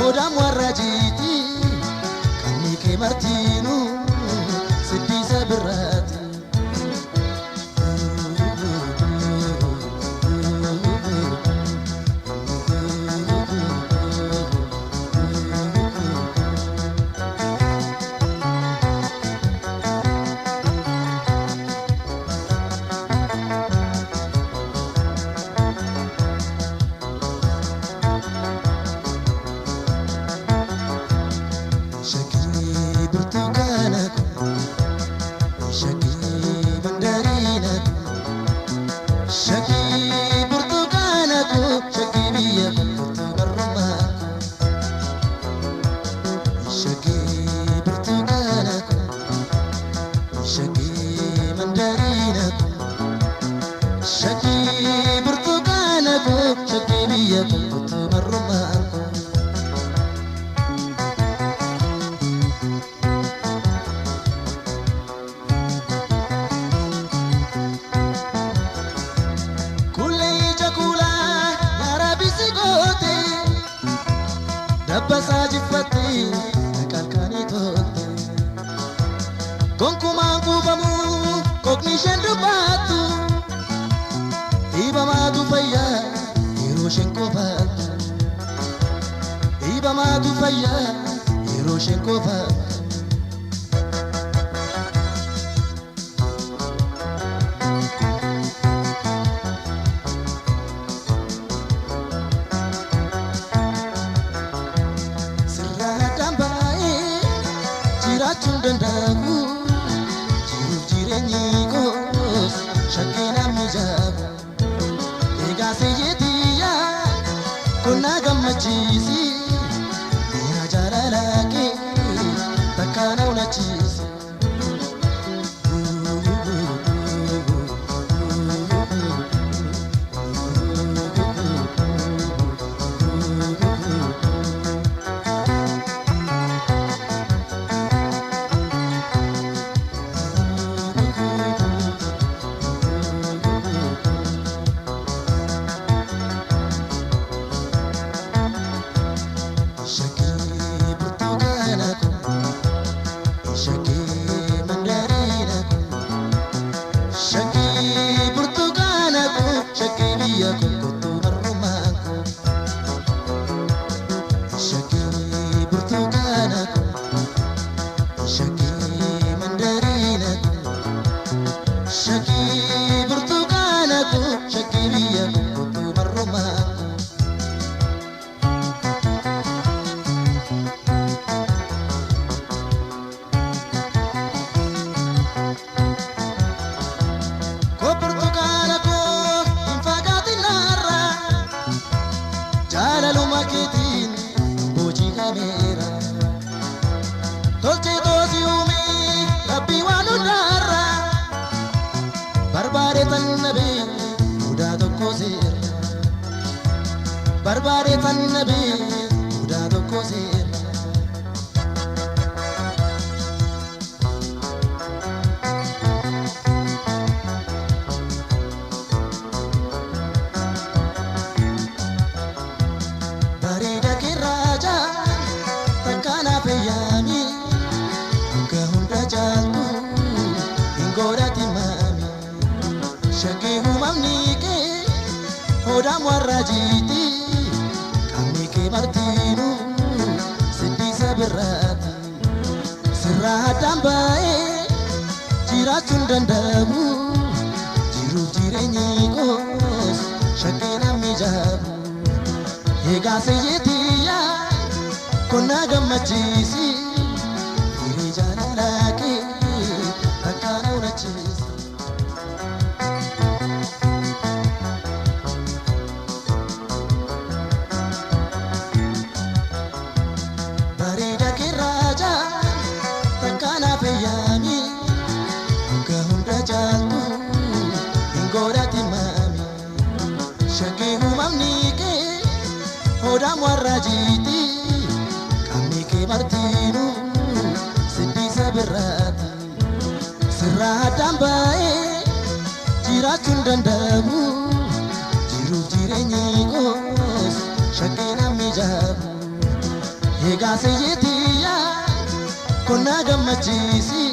hodam warrajiti kanni ke martinu siddisa birrati Dabbasaji fatti kalkani tolte Gonkumaan kuufamu kokni isheen dubbatu Dhiibamaatu fayyaa yeroo isheen qofaatu Dhiibamaatu fayyaa yeroo isheen qofaatu Dandamu jiruuf jireenyi koos shakkii namni jaabu egaa seeyyeetiyya konna gammachiisi mi'a jaalala kee takka na unachiisi Barbare tan nabi udah tokko seera Bareeda kirraja takkana feyyami Akka hunda jaaltu hingoodhati maami Shakkii uumamni kee hodam warrajiti Martinu siddisa birrati sirraa dambaa'e jiraachuun dandamu jiruuf jireenyi koos shakkii namni jaabu egaa seeyyeetiyya konna gammachiisi hiree jaalala kee takka na unachiisi hodam warrajiti kanni ke martinu siddisa birrati sirraa dambaa'e jiraachuun dandamu jiruuf jireenyi koos shakkii namni jaabu gammachiisi